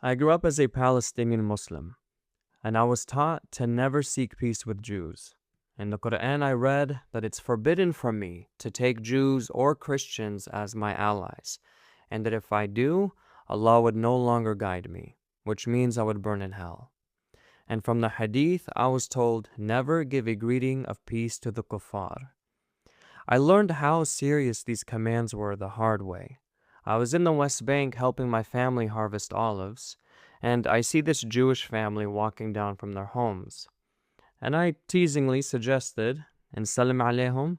I grew up as a Palestinian Muslim, and I was taught to never seek peace with Jews. In the Quran, I read that it's forbidden for me to take Jews or Christians as my allies, and that if I do, Allah would no longer guide me, which means I would burn in hell. And from the Hadith, I was told never give a greeting of peace to the kuffar. I learned how serious these commands were the hard way. I was in the West Bank helping my family harvest olives, and I see this Jewish family walking down from their homes. And I teasingly suggested, and salam alayhum,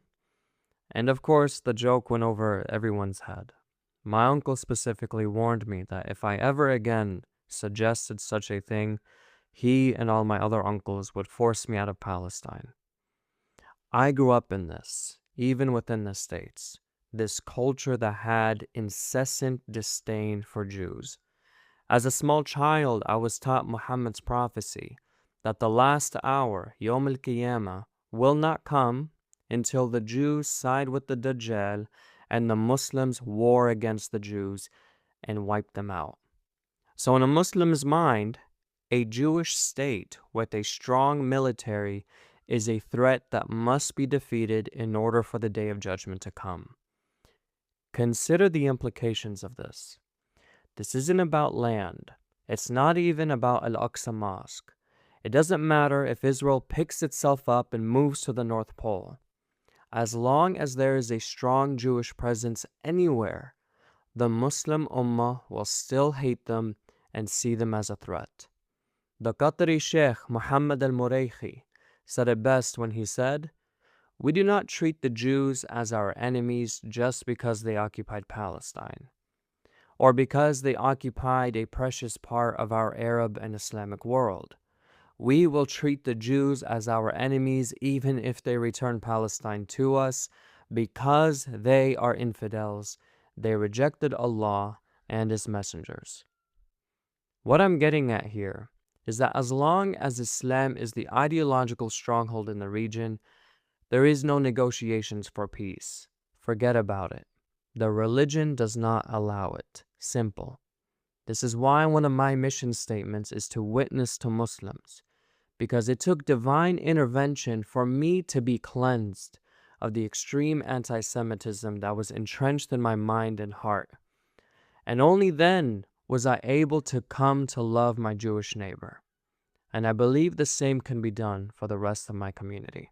and of course the joke went over everyone's head. My uncle specifically warned me that if I ever again suggested such a thing, he and all my other uncles would force me out of Palestine. I grew up in this, even within the States, this culture that had incessant disdain for Jews. As a small child, I was taught Muhammad's prophecy that the last hour, Yom al-Qiyamah, will not come until the Jews side with the Dajjal and the Muslims war against the Jews and wipe them out. So in a Muslim's mind, a Jewish state with a strong military is a threat that must be defeated in order for the day of judgment to come. Consider the implications of this. This isn't about land. It's not even about Al-Aqsa Mosque. It doesn't matter if Israel picks itself up and moves to the North Pole. As long as there is a strong Jewish presence anywhere, the Muslim Ummah will still hate them and see them as a threat. The Qatari Sheikh Muhammad al-Muraykhi said it best when he said, "We do not treat the Jews as our enemies just because they occupied Palestine, or because they occupied a precious part of our Arab and Islamic world. We will treat the Jews as our enemies even if they return Palestine to us, because they are infidels. They rejected Allah and His messengers." What I'm getting at here is that as long as Islam is the ideological stronghold in the region, there is no negotiations for peace. Forget about it. The religion does not allow it. Simple. This is why one of my mission statements is to witness to Muslims, because it took divine intervention for me to be cleansed of the extreme anti-Semitism that was entrenched in my mind and heart. And only then was I able to come to love my Jewish neighbor. And I believe the same can be done for the rest of my community.